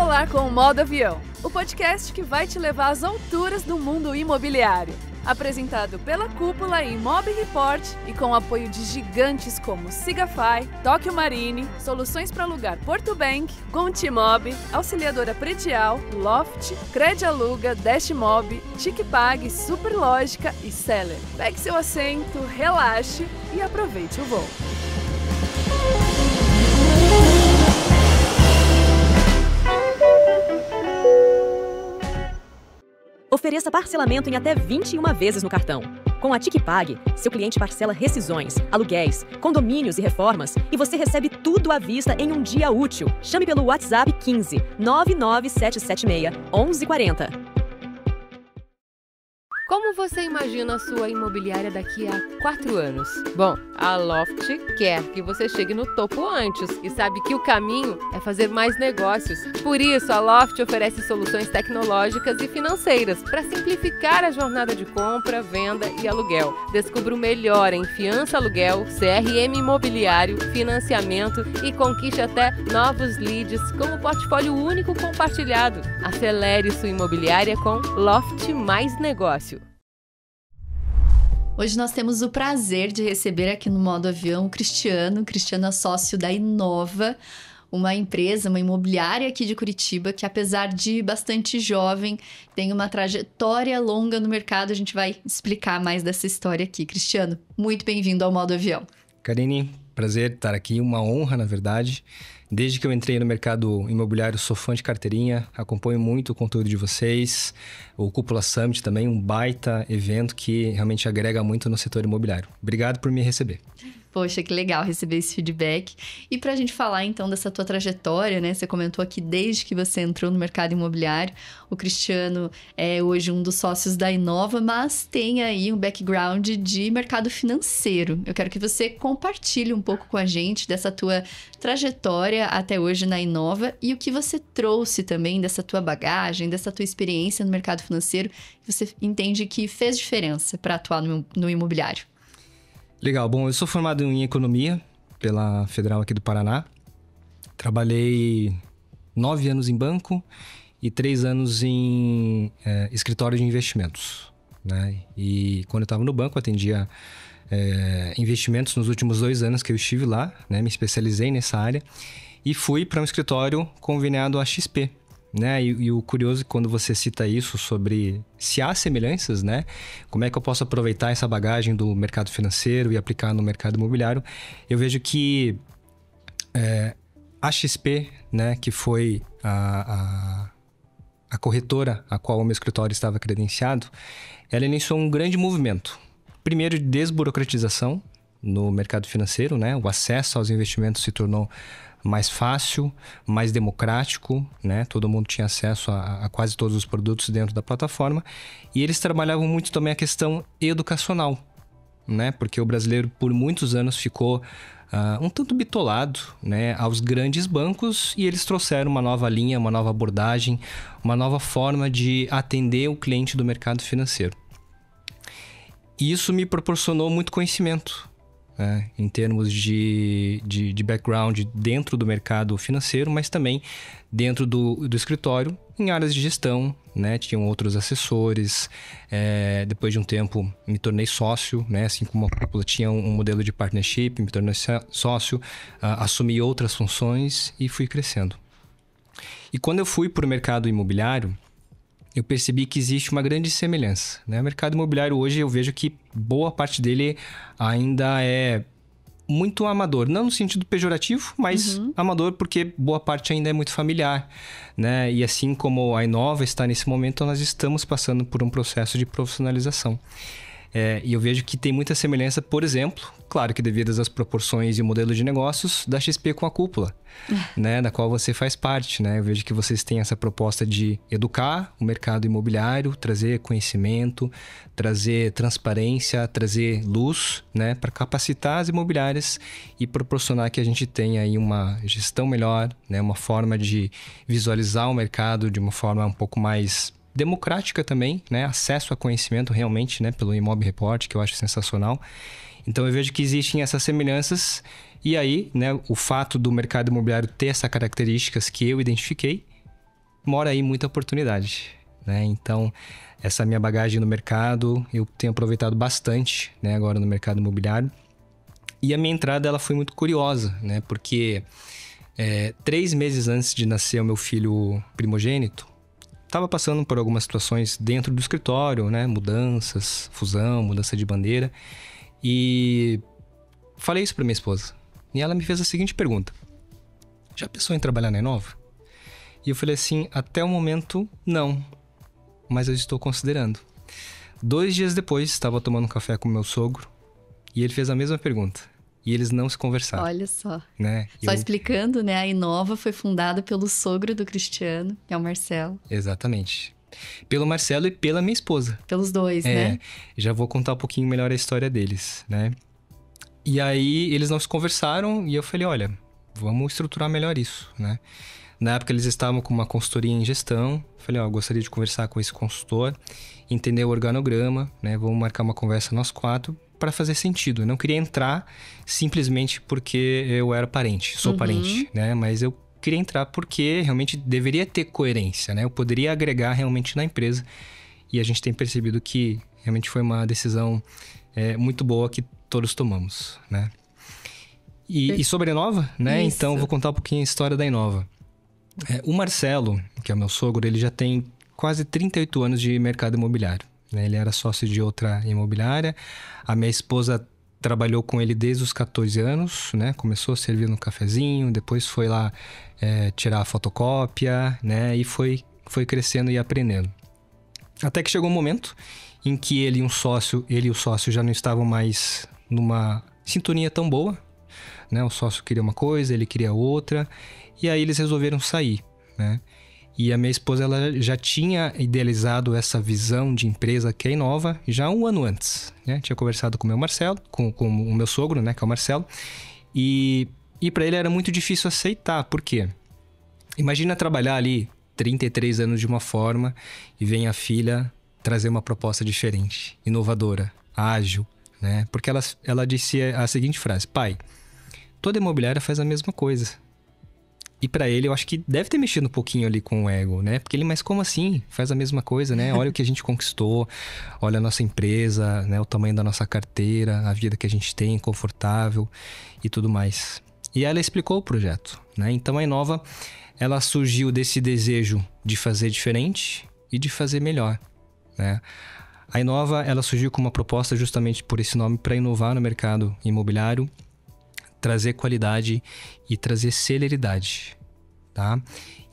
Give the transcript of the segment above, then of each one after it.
Decolar com o Modo Avião, o podcast que vai te levar às alturas do mundo imobiliário. Apresentado pela Cúpula e Imob Report e com apoio de gigantes como Sigafy, Tóquio Marine, Soluções para Alugar Porto Bank, Gontimob, Auxiliadora Predial, Loft, Credialuga, Dashmob, TicPag, Superlógica e Seller. Pegue seu assento, relaxe e aproveite o voo. Ofereça parcelamento em até 21 vezes no cartão. Com a TicPag, seu cliente parcela rescisões, aluguéis, condomínios e reformas e você recebe tudo à vista em um dia útil. Chame pelo WhatsApp 15 99776 1140. Como você imagina a sua imobiliária daqui a 4 anos? Bom, a Loft quer que você chegue no topo antes e sabe que o caminho é fazer mais negócios. Por isso, a Loft oferece soluções tecnológicas e financeiras para simplificar a jornada de compra, venda e aluguel. Descubra o melhor em fiança aluguel, CRM imobiliário, financiamento e conquiste até novos leads com o portfólio único compartilhado. Acelere sua imobiliária com Loft Mais Negócio. Hoje nós temos o prazer de receber aqui no Modo Avião o Cristiano. Cristiano é sócio da Inova, uma empresa, uma imobiliária aqui de Curitiba, que apesar de bastante jovem, tem uma trajetória longa no mercado. A gente vai explicar mais dessa história aqui. Cristiano, muito bem-vindo ao Modo Avião. Karine, prazer estar aqui, uma honra, na verdade. Desde que eu entrei no mercado imobiliário, sou fã de carteirinha, acompanho muito o conteúdo de vocês. O Cúpula Summit também, um baita evento que realmente agrega muito no setor imobiliário. Obrigado por me receber. Poxa, que legal receber esse feedback. E para a gente falar, então, dessa tua trajetória, né? Você comentou aqui desde que você entrou no mercado imobiliário. O Cristiano é hoje um dos sócios da Inova, mas tem aí um background de mercado financeiro. Eu quero que você compartilhe um pouco com a gente dessa tua trajetória até hoje na Inova e o que você trouxe também dessa tua bagagem, dessa tua experiência no mercado financeiro, que você entende que fez diferença para atuar no imobiliário. Legal. Bom, eu sou formado em Economia pela Federal aqui do Paraná. Trabalhei 9 anos em banco e 3 anos em escritório de investimentos, né? E quando eu estava no banco, atendia investimentos nos últimos 2 anos que eu estive lá, né? Me especializei nessa área e fui para um escritório conveniado à XP. Né? E o curioso é que quando você cita isso sobre se há semelhanças, né? Como é que eu posso aproveitar essa bagagem do mercado financeiro e aplicar no mercado imobiliário, eu vejo que a XP, né, que foi a corretora a qual o meu escritório estava credenciado, ela iniciou um grande movimento. Primeiro, de desburocratização no mercado financeiro, né? O acesso aos investimentos se tornou mais fácil, mais democrático, né? Todo mundo tinha acesso a quase todos os produtos dentro da plataforma. E eles trabalhavam muito também a questão educacional, né? Porque o brasileiro, por muitos anos, ficou um tanto bitolado, né, aos grandes bancos, e eles trouxeram uma nova linha, uma nova abordagem, uma nova forma de atender o cliente do mercado financeiro. E isso me proporcionou muito conhecimento, em termos de background dentro do mercado financeiro, mas também dentro do escritório, em áreas de gestão, né? Tinham outros assessores. Depois de um tempo, me tornei sócio, né? Assim como a Cúpula tinha um modelo de partnership, me tornei sócio, assumi outras funções e fui crescendo. E quando eu fui para o mercado imobiliário, eu percebi que existe uma grande semelhança, né? O mercado imobiliário hoje eu vejo que boa parte dele ainda é muito amador. Não no sentido pejorativo, mas amador porque boa parte ainda é muito familiar, né? E assim como a Inova está nesse momento, nós estamos passando por um processo de profissionalização. E eu vejo que tem muita semelhança, por exemplo, claro que devido às proporções e o modelo de negócios da XP com a Cúpula, né, da qual você faz parte, né? Eu vejo que vocês têm essa proposta de educar o mercado imobiliário, trazer conhecimento, trazer transparência, trazer luz, né, para capacitar as imobiliárias e proporcionar que a gente tenha aí uma gestão melhor, né, uma forma de visualizar o mercado de uma forma um pouco mais democrática também, né? Acesso a conhecimento realmente, né? Pelo Imob Report, que eu acho sensacional. Então eu vejo que existem essas semelhanças e aí, né? O fato do mercado imobiliário ter essas características que eu identifiquei mora aí muita oportunidade, né? Então, essa minha bagagem no mercado, eu tenho aproveitado bastante, né, agora no mercado imobiliário. E a minha entrada, ela foi muito curiosa, né? Porque 3 meses antes de nascer o meu filho primogênito, estava passando por algumas situações dentro do escritório, né? Mudanças, fusão, mudança de bandeira. E falei isso para minha esposa. E ela me fez a seguinte pergunta: já pensou em trabalhar na Inova? E eu falei assim: até o momento, não. Mas eu estou considerando. 2 dias depois, estava tomando um café com meu sogro. E ele fez a mesma pergunta. E eles não se conversaram. Olha só. Né? Só explicando, né? A Inova foi fundada pelo sogro do Cristiano, que é o Marcelo. Exatamente. Pelo Marcelo e pela minha esposa. Pelos dois, né? Já vou contar um pouquinho melhor a história deles, né? E aí, eles não se conversaram e eu falei, olha, vamos estruturar melhor isso, né? Na época, eles estavam com uma consultoria em gestão. Falei, gostaria de conversar com esse consultor, entender o organograma, né? Vamos marcar uma conversa nós 4 para fazer sentido. Eu não queria entrar simplesmente porque eu era parente, sou parente, né? Mas eu queria entrar porque realmente deveria ter coerência, né? Eu poderia agregar realmente na empresa. E a gente tem percebido que realmente foi uma decisão muito boa que todos tomamos, né? E sobre a Inova, né? Isso. Então, vou contar um pouquinho a história da Inova. O Marcelo, que é o meu sogro, ele já tem quase 38 anos de mercado imobiliário. Ele era sócio de outra imobiliária. A minha esposa trabalhou com ele desde os 14 anos, né? Começou a servir no cafezinho, depois foi lá tirar a fotocópia, né? E foi crescendo e aprendendo. Até que chegou um momento em que ele e o sócio já não estavam mais numa sintonia tão boa, né? O sócio queria uma coisa, ele queria outra, e aí eles resolveram sair, né? E a minha esposa, ela já tinha idealizado essa visão de empresa que é Inova já 1 ano antes, né? Tinha conversado com o meu Marcelo, com o meu sogro, né? Que é o Marcelo. E para ele era muito difícil aceitar. Por quê? Imagina trabalhar ali 33 anos de uma forma e vem a filha trazer uma proposta diferente, inovadora, ágil, né? Porque ela disse a seguinte frase: pai, toda imobiliária faz a mesma coisa. E pra ele, eu acho que deve ter mexido um pouquinho ali com o ego, né? Porque ele, mas como assim? Faz a mesma coisa, né? Olha o que a gente conquistou, olha a nossa empresa, né? O tamanho da nossa carteira, a vida que a gente tem, confortável e tudo mais. E ela explicou o projeto, né? Então, a Inova, ela surgiu desse desejo de fazer diferente e de fazer melhor, né? A Inova, ela surgiu com uma proposta justamente por esse nome, para inovar no mercado imobiliário, trazer qualidade e trazer celeridade, tá?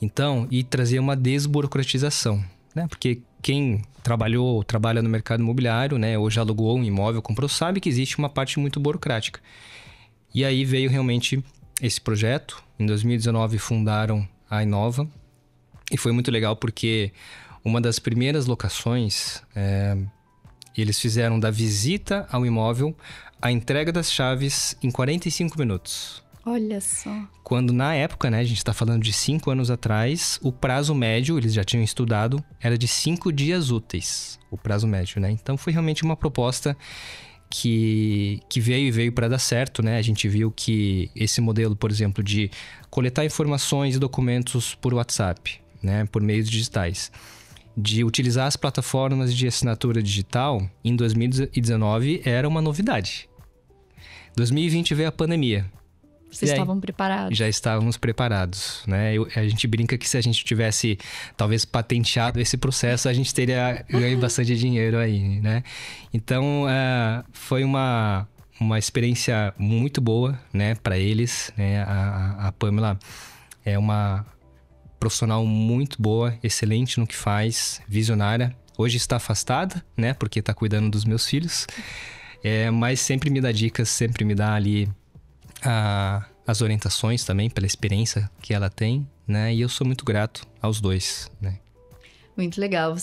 Então, e trazer uma desburocratização, né? Porque quem trabalha no mercado imobiliário, né? Ou já alugou um imóvel, comprou, sabe que existe uma parte muito burocrática. E aí veio realmente esse projeto. Em 2019 fundaram a Inova. E foi muito legal porque uma das primeiras locações, eles fizeram da visita ao imóvel a entrega das chaves em 45 minutos. Olha só. Quando na época, né, a gente está falando de 5 anos atrás, o prazo médio, eles já tinham estudado, era de 5 dias úteis, o prazo médio, né? Então foi realmente uma proposta que veio para dar certo, né? A gente viu que esse modelo, por exemplo, de coletar informações e documentos por WhatsApp, né, por meios digitais, de utilizar as plataformas de assinatura digital, em 2019 era uma novidade. 2020 veio a pandemia. Vocês estavam preparados? Já estávamos preparados, né? A gente brinca que se a gente tivesse, talvez, patenteado esse processo, a gente teria ganho bastante dinheiro aí, né? Então, foi uma experiência muito boa, né, para eles, né? A Pamela é uma profissional muito boa, excelente no que faz, visionária. Hoje está afastada, né, porque está cuidando dos meus filhos. Mas sempre me dá dicas, sempre me dá ali as orientações também, pela experiência que ela tem, né? E eu sou muito grato aos dois, né? Muito legal,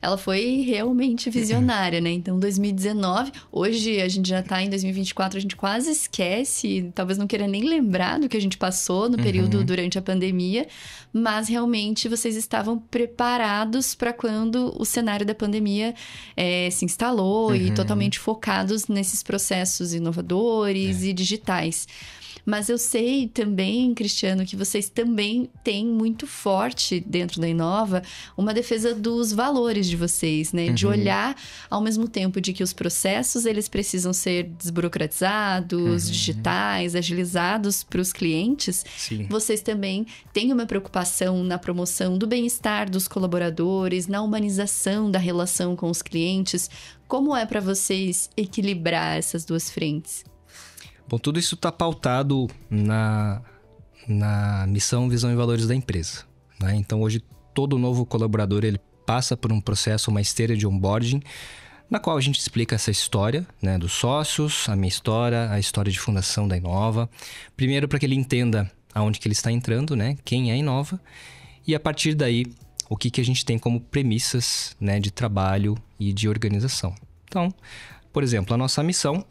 ela foi realmente visionária, né? Então, 2019, hoje a gente já tá em 2024, a gente quase esquece, talvez não queira nem lembrar do que a gente passou no período durante a pandemia, mas realmente vocês estavam preparados para quando o cenário da pandemia se instalou e totalmente focados nesses processos inovadores e digitais. Mas eu sei também, Cristiano, que vocês também têm muito forte dentro da Inova uma defesa dos valores de vocês, né? De olhar ao mesmo tempo de que os processos, eles precisam ser desburocratizados, digitais, agilizados para os clientes. Sim. Vocês também têm uma preocupação na promoção do bem-estar dos colaboradores, na humanização da relação com os clientes. Como é para vocês equilibrar essas duas frentes? Bom, tudo isso está pautado na missão, visão e valores da empresa, né? Então, hoje, todo novo colaborador, ele passa por um processo, uma esteira de onboarding, na qual a gente explica essa história, né, dos sócios, a minha história, a história de fundação da Inova. Primeiro, para que ele entenda aonde que ele está entrando, né, quem é a Inova. E, a partir daí, o que a gente tem como premissas, né, de trabalho e de organização. Então, por exemplo, a nossa missão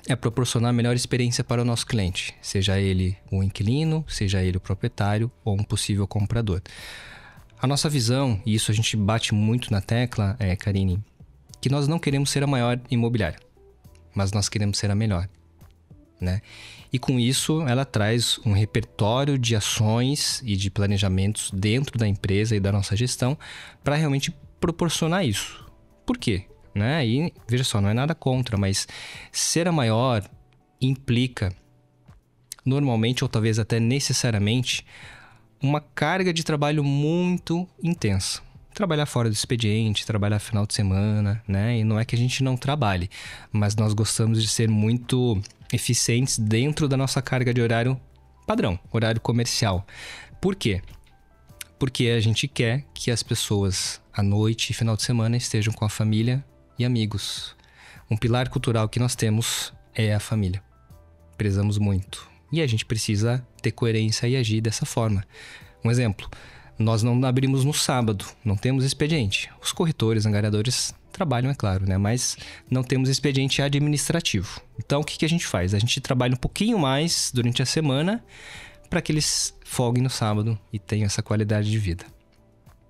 é proporcionar a melhor experiência para o nosso cliente, seja ele o inquilino, seja ele o proprietário ou um possível comprador. A nossa visão, e isso a gente bate muito na tecla, Karine, que nós não queremos ser a maior imobiliária, mas nós queremos ser a melhor, né? E com isso, ela traz um repertório de ações e de planejamentos dentro da empresa e da nossa gestão para realmente proporcionar isso. Por quê? Né? E veja só, não é nada contra, mas ser a maior implica normalmente, ou talvez até necessariamente, uma carga de trabalho muito intensa. Trabalhar fora do expediente, trabalhar final de semana, né? E não é que a gente não trabalhe, mas nós gostamos de ser muito eficientes dentro da nossa carga de horário padrão, horário comercial. Por quê? Porque a gente quer que as pessoas, à noite e final de semana, estejam com a família e amigos. Um pilar cultural que nós temos é a família. Prezamos muito. E a gente precisa ter coerência e agir dessa forma. Um exemplo, nós não abrimos no sábado, não temos expediente. Os corretores, angariadores trabalham, é claro, né? Mas não temos expediente administrativo. Então, o que a gente faz? A gente trabalha um pouquinho mais durante a semana para que eles folguem no sábado e tenham essa qualidade de vida.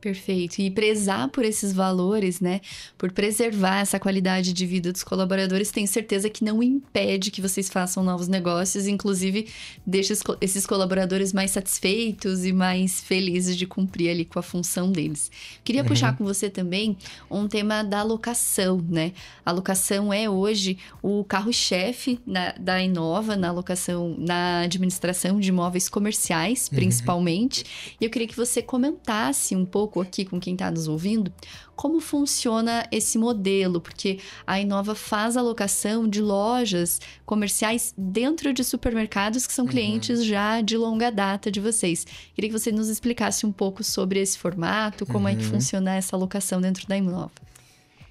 Perfeito. E prezar por esses valores, né? Por preservar essa qualidade de vida dos colaboradores, tenho certeza que não impede que vocês façam novos negócios, inclusive deixa esses colaboradores mais satisfeitos e mais felizes de cumprir ali com a função deles. Queria puxar com você também um tema da locação, né? A locação é hoje o carro-chefe da Inova, na locação, na administração de imóveis comerciais, principalmente. E eu queria que você comentasse um pouco aqui com quem está nos ouvindo, como funciona esse modelo, porque a Inova faz a locação de lojas comerciais dentro de supermercados que são clientes já de longa data de vocês. Queria que você nos explicasse um pouco sobre esse formato, como é que funciona essa locação dentro da Inova.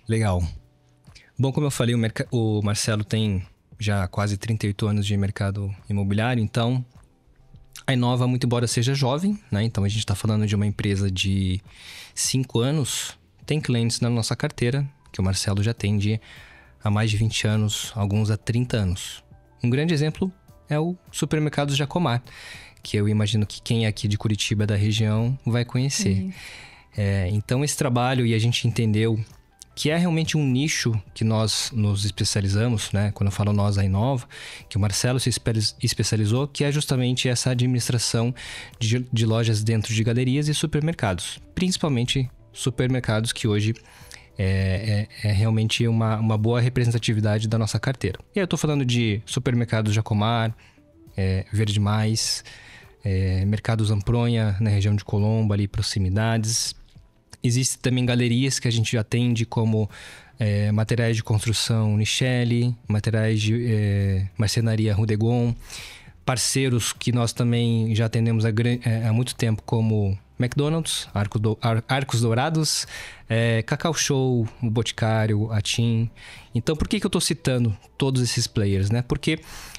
Legal. Bom, como eu falei, o Marcelo tem já quase 38 anos de mercado imobiliário, então a Inova, muito embora seja jovem, né? Então a gente está falando de uma empresa de 5 anos, tem clientes na nossa carteira, que o Marcelo já atende há mais de 20 anos, alguns há 30 anos. Um grande exemplo é o Supermercados Jacomar, que eu imagino que quem é aqui de Curitiba, da região, vai conhecer. Então esse trabalho, e a gente entendeu que é realmente um nicho que nós nos especializamos, né? Quando eu falo nós, a Inova, que o Marcelo se especializou, que é justamente essa administração de lojas dentro de galerias e supermercados. Principalmente supermercados, que hoje é realmente uma boa representatividade da nossa carteira. E aí eu estou falando de Supermercados Jacomar, Verde Mais, Mercado Zampronha, na região de Colombo, ali proximidades. Existem também galerias que a gente atende, como materiais de construção Nichelle, materiais de marcenaria Rudegon, parceiros que nós também já atendemos há muito tempo, como McDonald's, Arcos Dourados, Cacau Show, o Boticário, a TIM. Então, por que eu estou citando todos esses players, né? Porque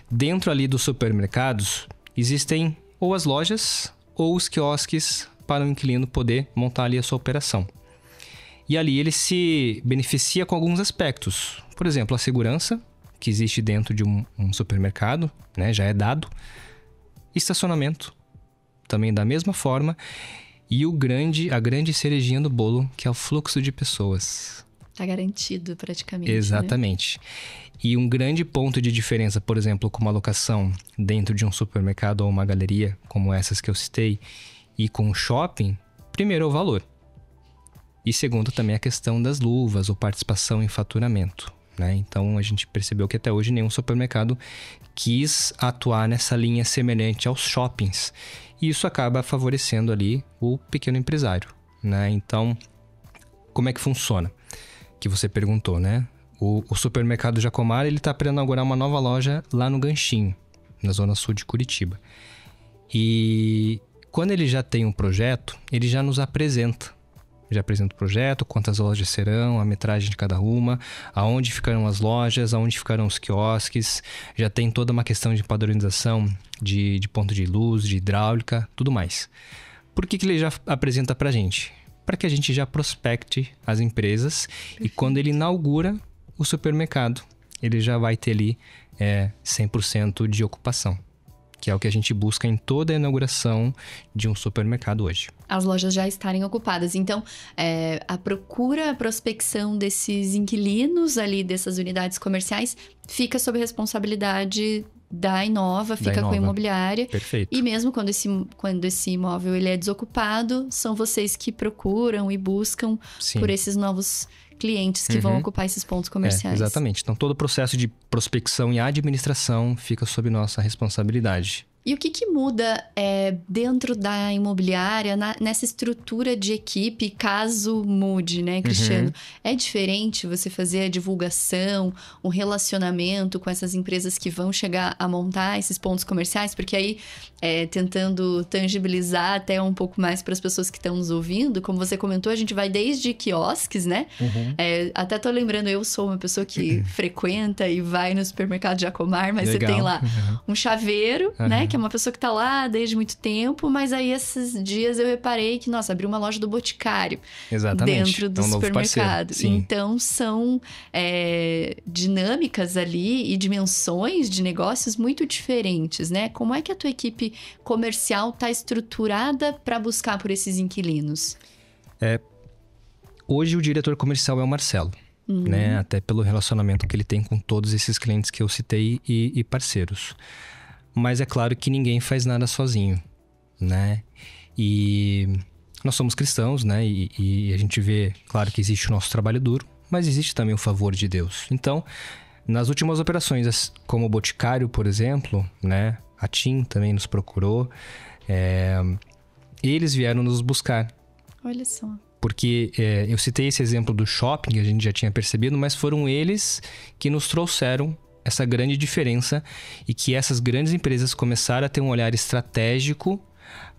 dentro ali dos supermercados existem ou as lojas ou os quiosques para o inquilino poder montar ali a sua operação. E ali ele se beneficia com alguns aspectos. Por exemplo, a segurança, que existe dentro de um supermercado, né, já é dado. Estacionamento, também da mesma forma. E a grande cerejinha do bolo, que é o fluxo de pessoas. Tá garantido praticamente. Exatamente. Né? E um grande ponto de diferença, por exemplo, com uma locação dentro de um supermercado ou uma galeria, como essas que eu citei, e com um shopping, primeiro é o valor. E segundo, também a questão das luvas ou participação em faturamento, né? Então, a gente percebeu que até hoje nenhum supermercado quis atuar nessa linha semelhante aos shoppings. E isso acaba favorecendo ali o pequeno empresário, né? Então, como é que funciona? Que você perguntou, né? O supermercado Jacomar, ele está para inaugurar uma nova loja lá no Ganchinho, na zona sul de Curitiba. E quando ele já tem um projeto, ele já nos apresenta. Já apresenta o projeto, quantas lojas serão, a metragem de cada uma, aonde ficarão as lojas, aonde ficarão os quiosques. Já tem toda uma questão de padronização de ponto de luz, de hidráulica, tudo mais. Por que ele já apresenta para a gente? Para que a gente já prospecte as empresas e quando ele inaugura o supermercado, ele já vai ter ali 100% de ocupação, que é o que a gente busca em toda a inauguração de um supermercado hoje. As lojas já estarem ocupadas. Então, a procura, a prospecção desses inquilinos ali, dessas unidades comerciais, fica sob responsabilidade da Inova, fica com a imobiliária. Perfeito. E mesmo quando esse imóvel ele é desocupado, são vocês que procuram e buscam por esses novos clientes que vão ocupar esses pontos comerciais. Exatamente. Então, todo o processo de prospecção e administração fica sob nossa responsabilidade. E o que muda dentro da imobiliária, nessa estrutura de equipe, caso mude, né, Cristiano? É diferente você fazer a divulgação, um relacionamento com essas empresas que vão chegar a montar esses pontos comerciais? Porque aí, tentando tangibilizar até um pouco mais para as pessoas que estão nos ouvindo, como você comentou, a gente vai desde quiosques, né? Até tô lembrando, eu sou uma pessoa que frequenta e vai no supermercado Jacomar, mas legal. Você tem lá um chaveiro, né? Que é uma pessoa que tá lá desde muito tempo, mas aí esses dias eu reparei que, nossa, abriu uma loja do Boticário. Exatamente. Dentro do supermercado. Então, são dinâmicas ali e dimensões de negócios muito diferentes, né? Como é que a tua equipe comercial tá estruturada para buscar por esses inquilinos? Hoje o diretor comercial é o Marcelo, né? Até pelo relacionamento que ele tem com todos esses clientes que eu citei e parceiros. Mas é claro que ninguém faz nada sozinho, né? E nós somos cristãos, né? E a gente vê, claro que existe o nosso trabalho duro, mas existe também o favor de Deus. Então, nas últimas operações, como o Boticário, por exemplo, né? A TIM também nos procurou. Eles vieram nos buscar. Olha só. Porque eu citei esse exemplo do shopping, que a gente já tinha percebido, mas foram eles que nos trouxeram essa grande diferença e que essas grandes empresas começaram a ter um olhar estratégico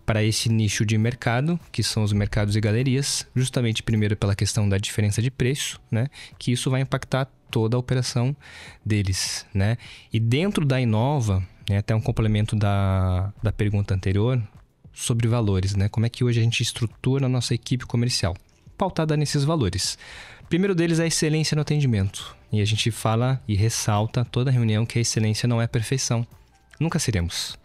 para esse nicho de mercado, que são os mercados e galerias, justamente primeiro pela questão da diferença de preço, né? Que isso vai impactar toda a operação deles, né? E dentro da Inova, né, até um complemento da pergunta anterior, sobre valores, né? Como é que hoje a gente estrutura a nossa equipe comercial? Pautada nesses valores. O primeiro deles é a excelência no atendimento. E a gente fala e ressalta toda reunião que a excelência não é perfeição. Nunca seremos.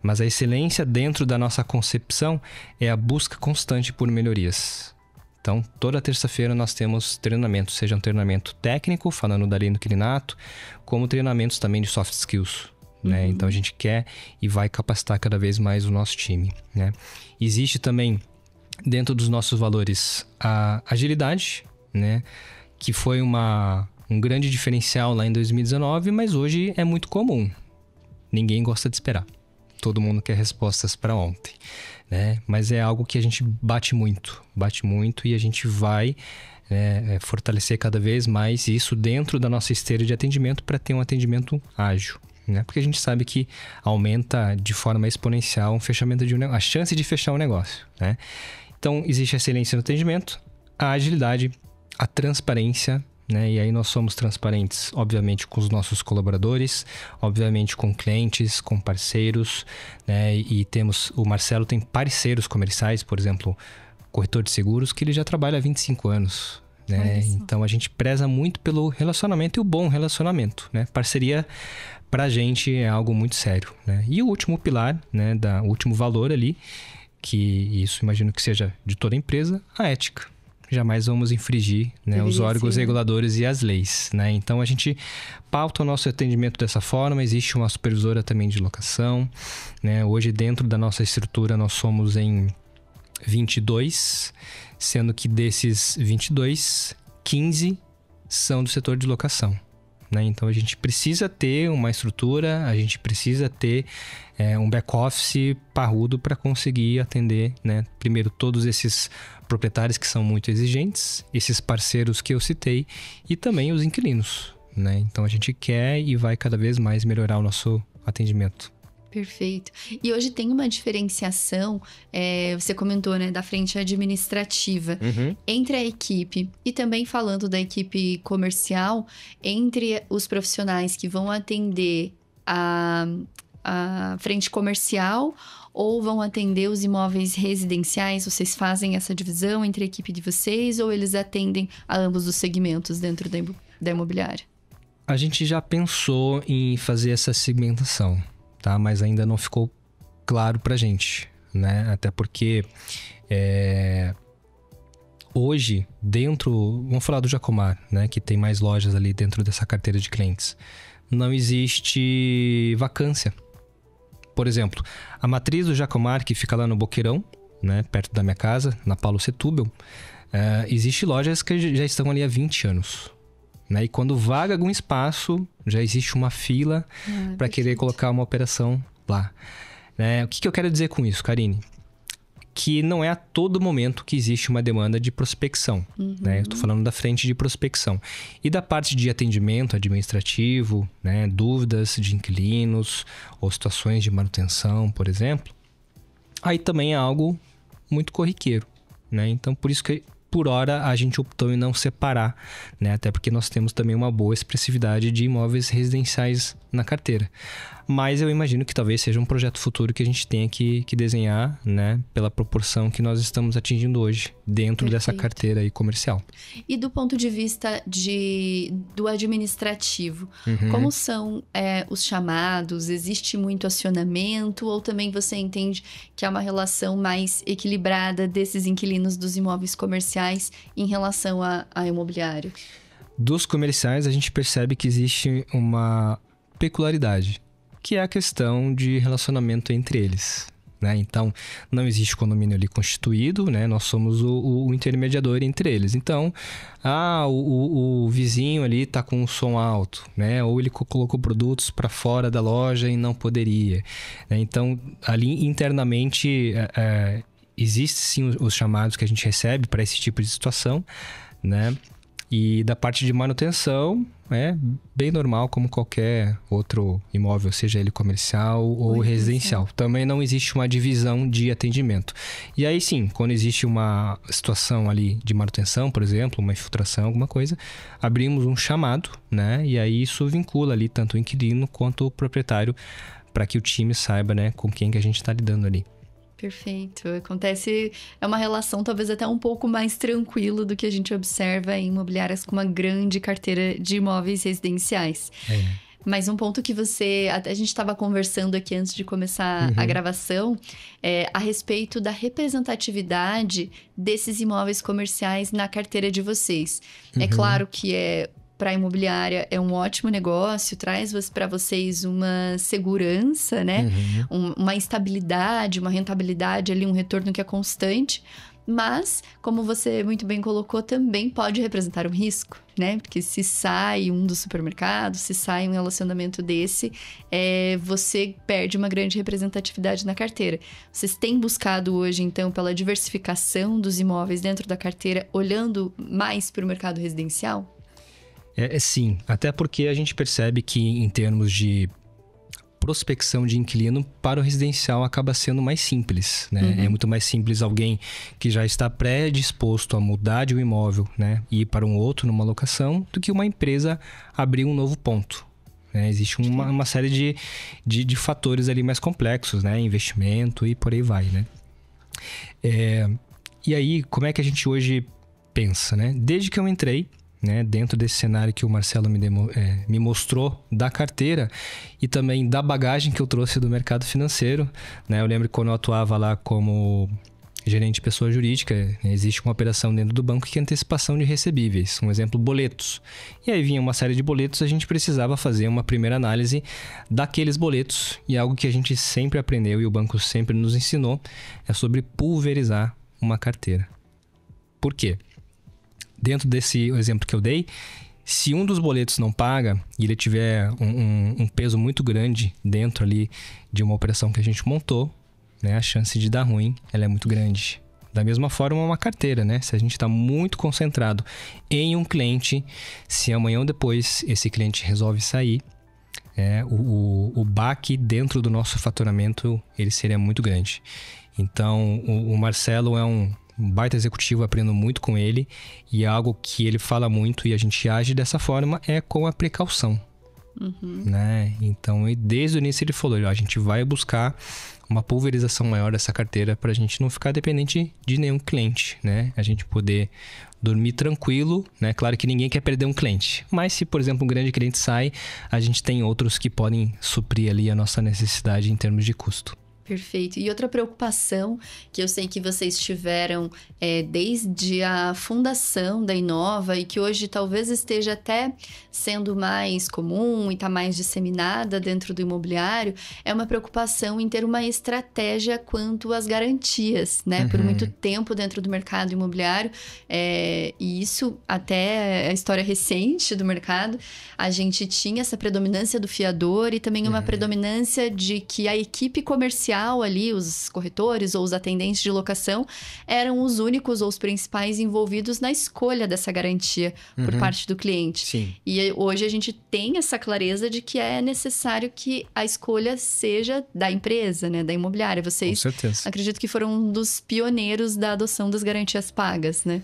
Mas a excelência dentro da nossa concepção é a busca constante por melhorias. Então, toda terça-feira nós temos treinamentos, seja um treinamento técnico, falando da lei do inquilinato, como treinamentos também de soft skills. Né? Então, a gente quer e vai capacitar cada vez mais o nosso time. Né? Existe também, dentro dos nossos valores, a agilidade, né? Que foi um grande diferencial lá em 2019, mas hoje é muito comum. Ninguém gosta de esperar. Todo mundo quer respostas para ontem, né? Mas é algo que a gente bate muito e a gente vai fortalecer cada vez mais isso dentro da nossa esteira de atendimento para ter um atendimento ágil, né? Porque a gente sabe que aumenta de forma exponencial o fechamento de a chance de fechar um negócio, né? Então, existe a excelência no atendimento, a agilidade, a transparência, né? E aí nós somos transparentes, obviamente, com os nossos colaboradores, obviamente com clientes, com parceiros, né? E o Marcelo tem parceiros comerciais, por exemplo, corretor de seguros, que ele já trabalha há 25 anos, né? Então a gente preza muito pelo relacionamento e o bom relacionamento, né? Parceria pra gente é algo muito sério, né? E o último pilar, né? O último valor ali, que isso imagino que seja de toda empresa, a ética. jamais vamos infringir, né, os órgãos reguladores e as leis, né? Então, a gente pauta o nosso atendimento dessa forma. Existe uma supervisora também de locação, né? Hoje, dentro da nossa estrutura, nós somos em 22, sendo que desses 22, 15 são do setor de locação, né? Então, a gente precisa ter uma estrutura, a gente precisa ter um back-office parrudo para conseguir atender, né? Primeiro, todos esses proprietários que são muito exigentes, esses parceiros que eu citei e também os inquilinos, né? Então, a gente quer e vai cada vez mais melhorar o nosso atendimento. Perfeito. E hoje tem uma diferenciação, você comentou, né, da frente administrativa, entre a equipe e também falando da equipe comercial, entre os profissionais que vão atender a frente comercial ou vão atender os imóveis residenciais. Vocês fazem essa divisão entre a equipe de vocês ou eles atendem a ambos os segmentos dentro da imobiliária? A gente já pensou em fazer essa segmentação, tá? Mas ainda não ficou claro pra gente, né? Até porque hoje, vamos falar do Jacomar, né? Que tem mais lojas ali dentro dessa carteira de clientes. Não existe vacância. Por exemplo, a matriz do Jacomar, que fica lá no Boqueirão, né? Perto da minha casa, na Paulo Setúbal, existe lojas que já estão ali há 20 anos. Né? E quando vaga algum espaço, já existe uma fila para querer colocar uma operação lá. Né? O que eu quero dizer com isso, Karine? Que não é a todo momento que existe uma demanda de prospecção. Né? Eu estou falando da frente de prospecção. E da parte de atendimento administrativo, né? Dúvidas de inquilinos ou situações de manutenção, por exemplo, aí também é algo muito corriqueiro. Né? Então, por isso que por hora, a gente optou em não separar, né? Até porque nós temos também uma boa expressividade de imóveis residenciais na carteira. Mas eu imagino que talvez seja um projeto futuro que a gente tenha que desenhar, né? Pela proporção que nós estamos atingindo hoje dentro dessa carteira aí comercial. E do ponto de vista do administrativo, como são os chamados? Existe muito acionamento? Ou também você entende que é uma relação mais equilibrada desses inquilinos dos imóveis comerciais em relação a imobiliário? Dos comerciais, a gente percebe que existe uma peculiaridade, que é a questão de relacionamento entre eles, né? Então, não existe condomínio ali constituído, né? Nós somos o intermediador entre eles. Então, o vizinho ali tá com um som alto, né? Ou ele colocou produtos para fora da loja e não poderia, né? Então, ali internamente, existem sim os chamados que a gente recebe para esse tipo de situação, né? E da parte de manutenção, é bem normal como qualquer outro imóvel, seja ele comercial ou residencial. Também não existe uma divisão de atendimento. E aí sim, quando existe uma situação ali de manutenção, por exemplo, uma infiltração, alguma coisa, abrimos um chamado, né? E aí isso vincula ali tanto o inquilino quanto o proprietário para que o time saiba, né, com quem que a gente está lidando ali. Perfeito. É uma relação talvez até um pouco mais tranquila do que a gente observa em imobiliárias com uma grande carteira de imóveis residenciais. Mas um ponto que a gente estava conversando aqui antes de começar a gravação, a respeito da representatividade desses imóveis comerciais na carteira de vocês. É claro que para a imobiliária é um ótimo negócio, traz para vocês uma segurança, né? Uma estabilidade, uma rentabilidade ali, um retorno que é constante. Mas, como você muito bem colocou, também pode representar um risco, né? Porque se sai um do supermercado, se sai um relacionamento desse, você perde uma grande representatividade na carteira. Vocês têm buscado hoje, então, pela diversificação dos imóveis dentro da carteira, olhando mais para o mercado residencial? Sim, até porque a gente percebe que em termos de prospecção de inquilino para o residencial acaba sendo mais simples, né? É muito mais simples alguém que já está predisposto a mudar de um imóvel, né, e ir para um outro numa locação, do que uma empresa abrir um novo ponto. Né? Existe uma série de fatores ali mais complexos, né? Investimento e por aí vai, né? E aí, como é que a gente hoje pensa, né? Desde que eu entrei, né, dentro desse cenário que o Marcelo me mostrou da carteira e também da bagagem que eu trouxe do mercado financeiro, né? Eu lembro que quando eu atuava lá como gerente de pessoa jurídica, existe uma operação dentro do banco que é antecipação de recebíveis. Um exemplo, boletos. E aí vinha uma série de boletos, a gente precisava fazer uma primeira análise daqueles boletos. E algo que a gente sempre aprendeu e o banco sempre nos ensinou é sobre pulverizar uma carteira. Por quê? Dentro desse exemplo que eu dei, se um dos boletos não paga e ele tiver um peso muito grande dentro ali de uma operação que a gente montou, né, a chance de dar ruim ela é muito grande. Da mesma forma, uma carteira, né? Se a gente está muito concentrado em um cliente, se amanhã ou depois esse cliente resolve sair, o baque dentro do nosso faturamento ele seria muito grande. Então, o Marcelo é um baita executivo, aprendo muito com ele, e algo que ele fala muito e a gente age dessa forma é com a precaução. Né? Então, desde o início ele falou, a gente vai buscar uma pulverização maior dessa carteira para a gente não ficar dependente de nenhum cliente, né? A gente poder dormir tranquilo, né? Claro que ninguém quer perder um cliente, mas se, por exemplo, um grande cliente sai, a gente tem outros que podem suprir ali a nossa necessidade em termos de custo. Perfeito. E outra preocupação que eu sei que vocês tiveram desde a fundação da Inova e que hoje talvez esteja até sendo mais comum e está mais disseminada dentro do imobiliário, é uma preocupação em ter uma estratégia quanto às garantias, né? Por muito tempo dentro do mercado imobiliário, e isso até a história recente do mercado, a gente tinha essa predominância do fiador e também uma predominância de que a equipe comercial ali, os corretores ou os atendentes de locação, eram os únicos ou os principais envolvidos na escolha dessa garantia por parte do cliente. Sim. E hoje a gente tem essa clareza de que é necessário que a escolha seja da empresa, né, da imobiliária. Vocês, com certeza, acredito que foram um dos pioneiros da adoção das garantias pagas, né?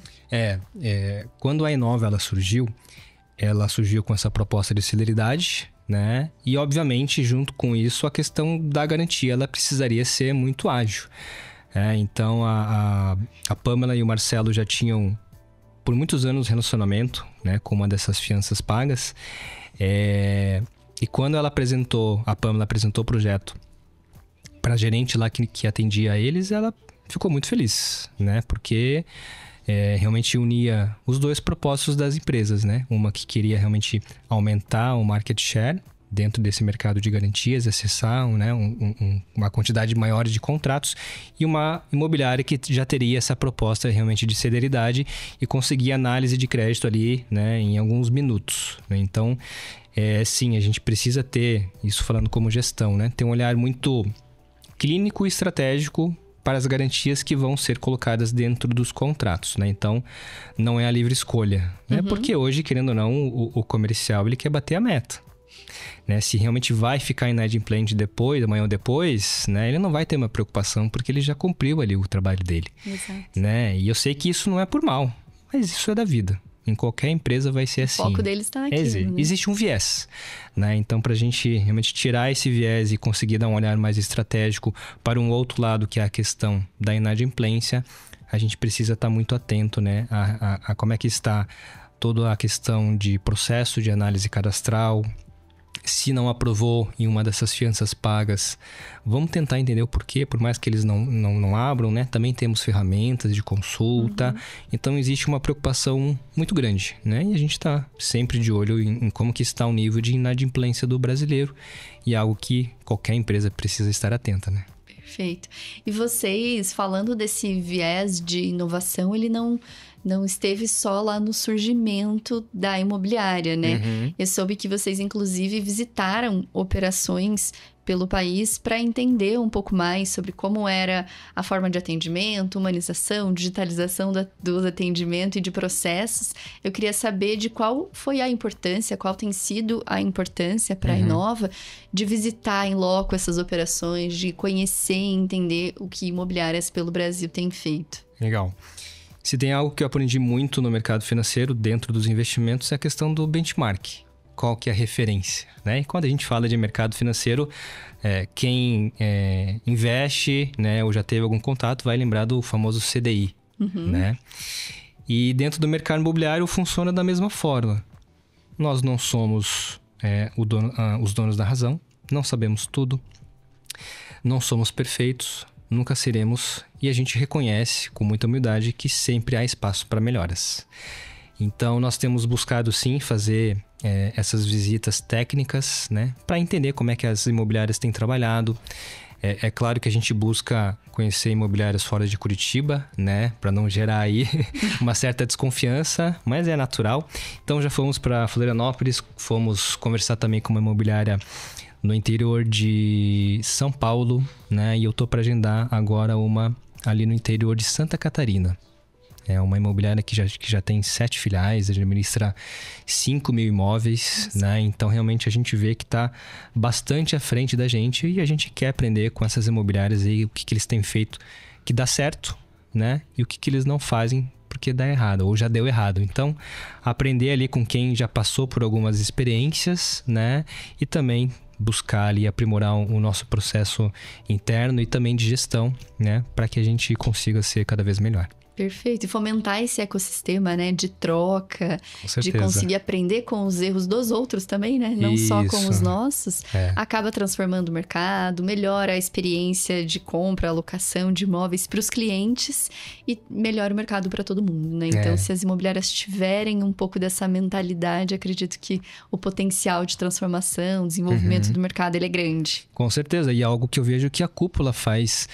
Quando a Inova ela surgiu com essa proposta de celeridade, né? E, obviamente, junto com isso, a questão da garantia, ela precisaria ser muito ágil. Então, a Pamela e o Marcelo já tinham, por muitos anos, relacionamento, né, com uma dessas fianças pagas. E quando a Pamela apresentou o projeto para a gerente lá que atendia a eles, ela ficou muito feliz, né? Porque realmente unia os dois propósitos das empresas, né? Uma que queria realmente aumentar o market share dentro desse mercado de garantias, acessar, né, uma quantidade maior de contratos, e uma imobiliária que já teria essa proposta realmente de celeridade e conseguir análise de crédito ali, né, em alguns minutos, né? Então, sim, a gente precisa ter, isso falando como gestão, né, ter um olhar muito clínico e estratégico para as garantias que vão ser colocadas dentro dos contratos, né? Então, não é a livre escolha, né? Porque hoje, querendo ou não, o comercial, ele quer bater a meta, né? Se realmente vai ficar inadimplente depois, amanhã ou depois, né? Ele não vai ter uma preocupação porque ele já cumpriu ali o trabalho dele. Exato. Né? E eu sei que isso não é por mal, mas isso é da vida. Em qualquer empresa vai ser assim. O foco deles está aqui, né? Existe um viés, né? Então, para a gente realmente tirar esse viés e conseguir dar um olhar mais estratégico para um outro lado, que é a questão da inadimplência, a gente precisa estar muito atento, né, a como é que está toda a questão de processo de análise cadastral. Se não aprovou em uma dessas fianças pagas, vamos tentar entender o porquê, por mais que eles não abram, né? Também temos ferramentas de consulta. Então, existe uma preocupação muito grande, né? E a gente está sempre de olho em como que está o nível de inadimplência do brasileiro. E é algo que qualquer empresa precisa estar atenta, né? Perfeito. E vocês, falando desse viés de inovação, ele não esteve só lá no surgimento da imobiliária, né? Eu soube que vocês, inclusive, visitaram operações pelo país para entender um pouco mais sobre como era a forma de atendimento, humanização, digitalização do atendimento e de processos. Eu queria saber de qual foi a importância, qual tem sido a importância para a Inova de visitar em loco essas operações, de conhecer e entender o que imobiliárias pelo Brasil têm feito. Legal. Se tem algo que eu aprendi muito no mercado financeiro, dentro dos investimentos, é a questão do benchmark. Qual que é a referência, né? E quando a gente fala de mercado financeiro, quem investe, né, ou já teve algum contato, vai lembrar do famoso CDI, né? E dentro do mercado imobiliário funciona da mesma forma. Nós não somos os donos da razão, não sabemos tudo, não somos perfeitos, nunca seremos, e a gente reconhece com muita humildade que sempre há espaço para melhoras. Então, nós temos buscado, sim, fazer essas visitas técnicas, né, para entender como é que as imobiliárias têm trabalhado. É claro que a gente busca conhecer imobiliárias fora de Curitiba, né, para não gerar aí uma certa desconfiança, mas é natural. Então, já fomos para Florianópolis, fomos conversar também com uma imobiliária no interior de São Paulo, né, e eu tô para agendar agora uma ali no interior de Santa Catarina. É uma imobiliária que já tem 7 filiais, administra 5 mil imóveis, né? Então, realmente, a gente vê que está bastante à frente da gente e a gente quer aprender com essas imobiliárias aí o que eles têm feito que dá certo, né? E o que eles não fazem porque dá errado ou já deu errado. Então, aprender ali com quem já passou por algumas experiências, né? E também buscar ali aprimorar o nosso processo interno e também de gestão, né? Para que a gente consiga ser cada vez melhor. Perfeito. E fomentar esse ecossistema, né? De troca, de certeza. conseguir aprender com os erros dos outros também, né? Não só com os nossos. Acaba transformando o mercado, melhora a experiência de compra, alocação de imóveis para os clientes e melhora o mercado para todo mundo, né? Então, se as imobiliárias tiverem um pouco dessa mentalidade, acredito que o potencial de transformação, desenvolvimento do mercado, ele é grande. Com certeza. E é algo que eu vejo que a Cúpula faz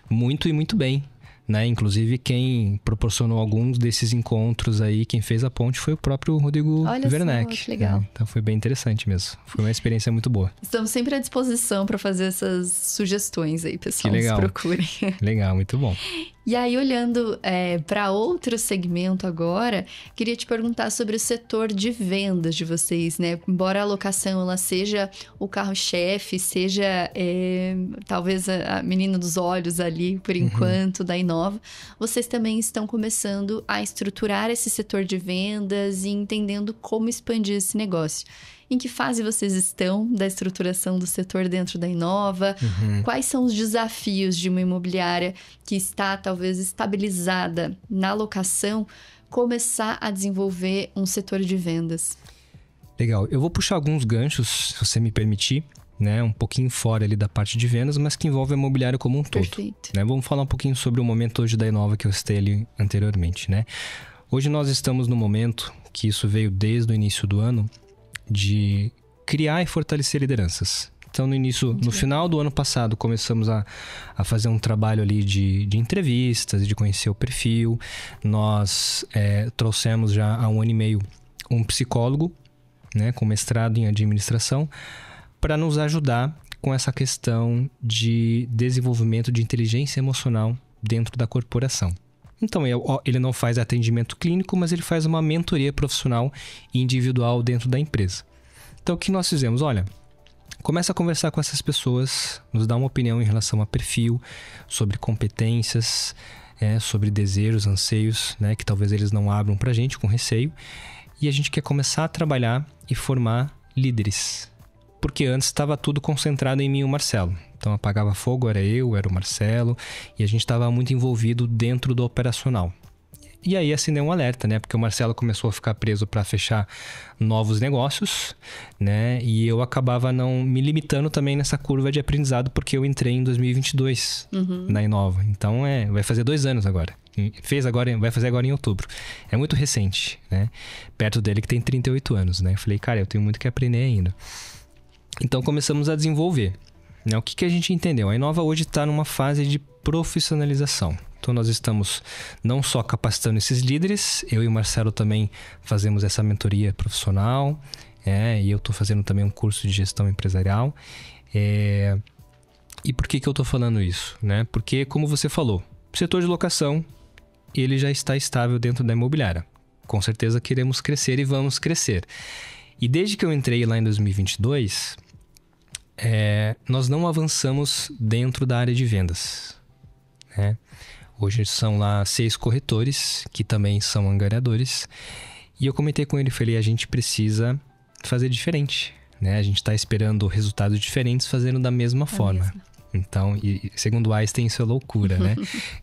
muito e muito bem. Né? Inclusive, quem proporcionou alguns desses encontros aí, quem fez a ponte foi o próprio Rodrigo Werneck. Olha só, que legal. Então, foi bem interessante mesmo. Foi uma experiência muito boa. Estamos sempre à disposição para fazer essas sugestões aí, pessoal. Que legal. Nos procurem. Legal, muito bom. E aí, olhando para outro segmento agora, queria te perguntar sobre o setor de vendas de vocês, né? Embora a locação ela seja o carro-chefe, seja talvez a menina dos olhos ali, por enquanto, da Inova, vocês também estão começando a estruturar esse setor de vendas e entendendo como expandir esse negócio. Em que fase vocês estão da estruturação do setor dentro da Inova? Quais são os desafios de uma imobiliária que está, talvez, estabilizada na locação, começar a desenvolver um setor de vendas? Legal. Eu vou puxar alguns ganchos, se você me permitir, né? Um pouquinho fora ali da parte de vendas, mas que envolve a imobiliária como um todo. Perfeito. Né? Vamos falar um pouquinho sobre o momento hoje da Inova que eu citei ali anteriormente, né? Hoje nós estamos no momento que isso veio desde o início do ano, de criar e fortalecer lideranças. Então, no final do ano passado, começamos a fazer um trabalho ali de entrevistas, de conhecer o perfil. Nós trouxemos já há 1 ano e meio um psicólogo, né, com mestrado em administração, para nos ajudar com essa questão de desenvolvimento de inteligência emocional dentro da corporação. Então, ele não faz atendimento clínico, mas ele faz uma mentoria profissional e individual dentro da empresa. Então, o que nós fizemos? Olha, começa a conversar com essas pessoas, nos dá uma opinião em relação a perfil, sobre competências, sobre desejos, anseios, né, que talvez eles não abram pra gente com receio. E a gente quer começar a trabalhar e formar líderes. Porque antes estava tudo concentrado em mim e o Marcelo. Então, apagava fogo, era o Marcelo, e a gente estava muito envolvido dentro do operacional. E aí acendeu um alerta, né? Porque o Marcelo começou a ficar preso para fechar novos negócios, né? E eu acabava não me limitando também nessa curva de aprendizado, porque eu entrei em 2022 na Inova. Então, vai fazer 2 anos agora. Vai fazer agora em outubro. É muito recente, né? Perto dele que tem 38 anos, né? Eu falei, cara, eu tenho muito que aprender ainda. Então, começamos a desenvolver. Né? O que a gente entendeu? A Inova hoje está numa fase de profissionalização. Então, nós estamos não só capacitando esses líderes, eu e o Marcelo também fazemos essa mentoria profissional, e eu estou fazendo também um curso de gestão empresarial. E por que eu estou falando isso? Né? Porque, como você falou, o setor de locação, ele já está estável dentro da imobiliária. Com certeza queremos crescer e vamos crescer. E desde que eu entrei lá em 2022, nós não avançamos dentro da área de vendas, né? Hoje são lá 6 corretores, que também são angariadores. E eu comentei com ele, falei, a gente precisa fazer diferente, né? A gente está esperando resultados diferentes fazendo da mesma forma. Então, e segundo Einstein, isso é loucura, né?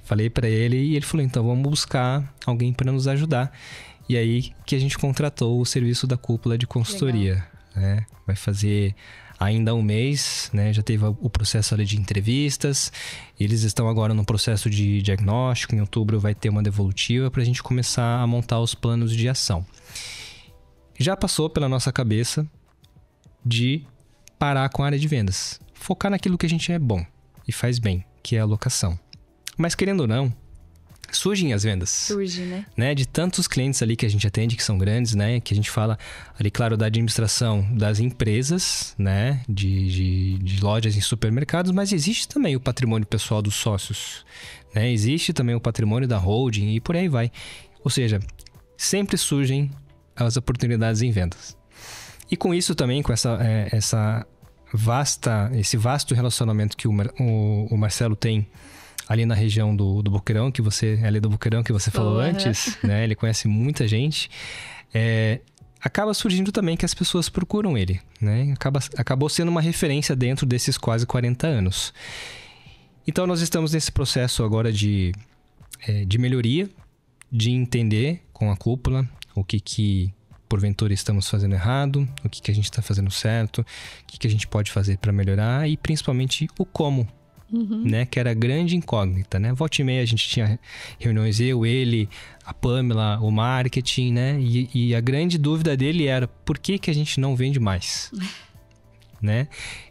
Falei para ele e ele falou, então vamos buscar alguém para nos ajudar. E aí que a gente contratou o serviço da Cúpula de consultoria, né? Vai fazer ainda há um mês, né? Já teve o processo ali de entrevistas. Eles estão agora no processo de diagnóstico. Em outubro vai ter uma devolutiva para a gente começar a montar os planos de ação. Já passou pela nossa cabeça de parar com a área de vendas. Focar naquilo que a gente é bom e faz bem, que é a locação. Mas querendo ou não, surgem as vendas. Surge, né? De tantos clientes ali que a gente atende, que são grandes, né? Que a gente fala ali, claro, da administração das empresas, né? De lojas em supermercados, mas existe também o patrimônio pessoal dos sócios, né? Existe também o patrimônio da holding e por aí vai. Ou seja, sempre surgem as oportunidades em vendas. E com isso também, com esse vasto relacionamento que o Marcelo tem ali na região do Boqueirão, que você falou antes, né? Ele conhece muita gente. Acaba surgindo também que as pessoas procuram ele, né? Acabou sendo uma referência dentro desses quase 40 anos. Então, nós estamos nesse processo agora de melhoria, de entender com a cúpula o que porventura estamos fazendo errado, o que a gente está fazendo certo, o que a gente pode fazer para melhorar e principalmente o como, né? Que era a grande incógnita, né? Volta e meia a gente tinha reuniões, ele, a Pamela, o marketing, né? E a grande dúvida dele era por que a gente não vende mais? Né?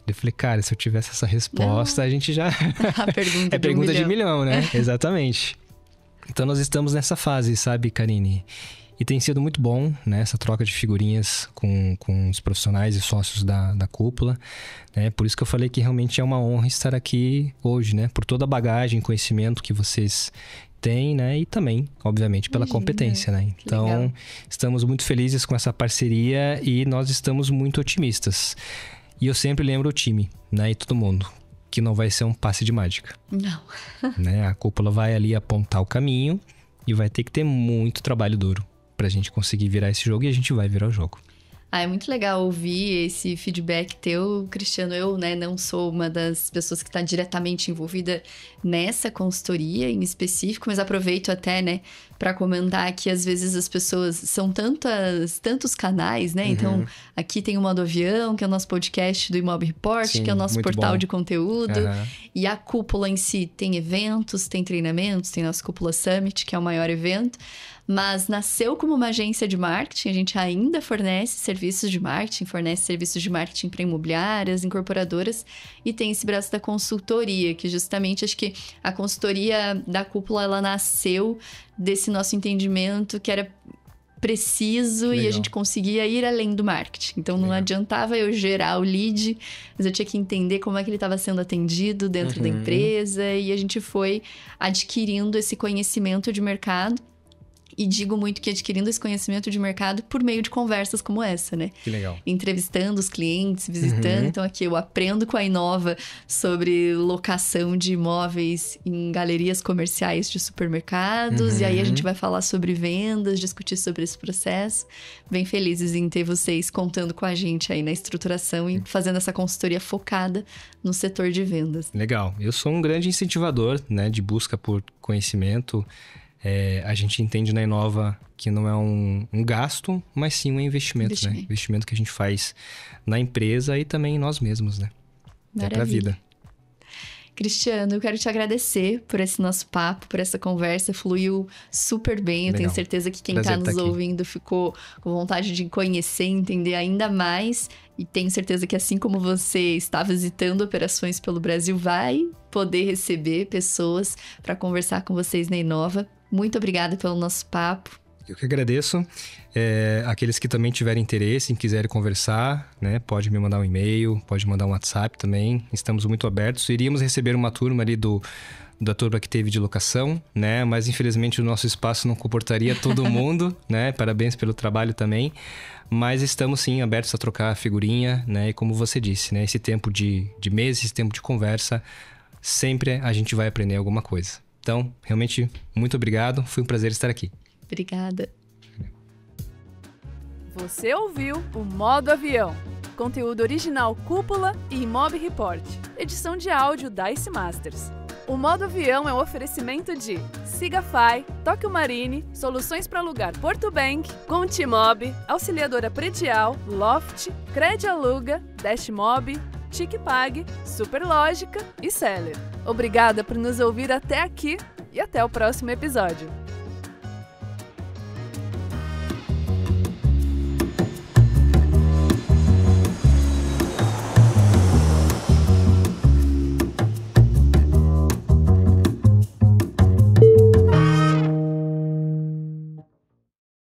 Eu falei, cara, se eu tivesse essa resposta, a gente já... A pergunta é pergunta de milhão, né? Exatamente. Então nós estamos nessa fase, sabe, Karine? E tem sido muito bom, né, essa troca de figurinhas com os profissionais e sócios da cúpula, né? Por isso que eu falei que realmente é uma honra estar aqui hoje, né? Por toda a bagagem, conhecimento que vocês têm, né? E também, obviamente, pela competência, né? Então, estamos muito felizes com essa parceria e nós estamos muito otimistas. E eu sempre lembro o time, né? E todo mundo, que não vai ser um passe de mágica. Não. Né? A cúpula vai ali apontar o caminho e vai ter que ter muito trabalho duro pra gente conseguir virar esse jogo e a gente vai virar o jogo. É muito legal ouvir esse feedback teu, Cristiano. Eu, né, não sou uma das pessoas que está diretamente envolvida nessa consultoria em específico, mas aproveito até, né, para comentar que às vezes as pessoas são tantos canais, né? Então, aqui tem o Modo Avião, que é o nosso podcast do Imob Report, que é o nosso portal de conteúdo. E a cúpula em si tem eventos, tem treinamentos, tem nosso Cúpula Summit, que é o maior evento. Mas nasceu como uma agência de marketing, a gente ainda fornece serviços de marketing para imobiliárias, incorporadoras, e tem esse braço da consultoria, que justamente acho que a consultoria da cúpula, ela nasceu desse nosso entendimento que era preciso e a gente conseguia ir além do marketing. Então, não adiantava eu gerar o lead, mas eu tinha que entender como é que ele estava sendo atendido dentro da empresa, e a gente foi adquirindo esse conhecimento de mercado. E digo muito que adquirindo esse conhecimento de mercado por meio de conversas como essa, né? Que legal. Entrevistando os clientes, visitando. Então, aqui eu aprendo com a Inova sobre locação de imóveis em galerias comerciais de supermercados. E aí a gente vai falar sobre vendas, discutir sobre esse processo. Bem felizes em ter vocês contando com a gente aí na estruturação e fazendo essa consultoria focada no setor de vendas. Legal. Eu sou um grande incentivador, né, de busca por conhecimento. A gente entende na Inova que não é um gasto, mas sim um investimento, né? Investimento que a gente faz na empresa e também em nós mesmos, né? Maravilha. É pra vida. Cristiano, eu quero te agradecer por esse nosso papo, por essa conversa, fluiu super bem. Eu tenho certeza que quem está nos ouvindo ficou com vontade de conhecer, entender ainda mais. E tenho certeza que assim como você está visitando operações pelo Brasil, vai poder receber pessoas para conversar com vocês na Inova. Muito obrigada pelo nosso papo. Eu que agradeço. Aqueles que também tiverem interesse em quiserem conversar, né, pode me mandar um e-mail, pode mandar um WhatsApp também. Estamos muito abertos. Iríamos receber uma turma ali da turma que teve de locação, né? Mas infelizmente o nosso espaço não comportaria todo mundo, né? Parabéns pelo trabalho também. Mas estamos sim abertos a trocar figurinha, né? E como você disse, né? Esse tempo de mês, esse tempo de conversa, sempre a gente vai aprender alguma coisa. Então, realmente, muito obrigado. Foi um prazer estar aqui. Obrigada. Você ouviu o Modo Avião. Conteúdo original Cúpula e Imob Report. Edição de áudio Dice Masters. O Modo Avião é um oferecimento de Sigafy, Tóquio Marine, Soluções para Alugar Porto Bank, Contimob, Auxiliadora Predial, Loft, Cred Aluga, Dashmob, TicPag, Superlógica e Seller. Obrigada por nos ouvir até aqui e até o próximo episódio.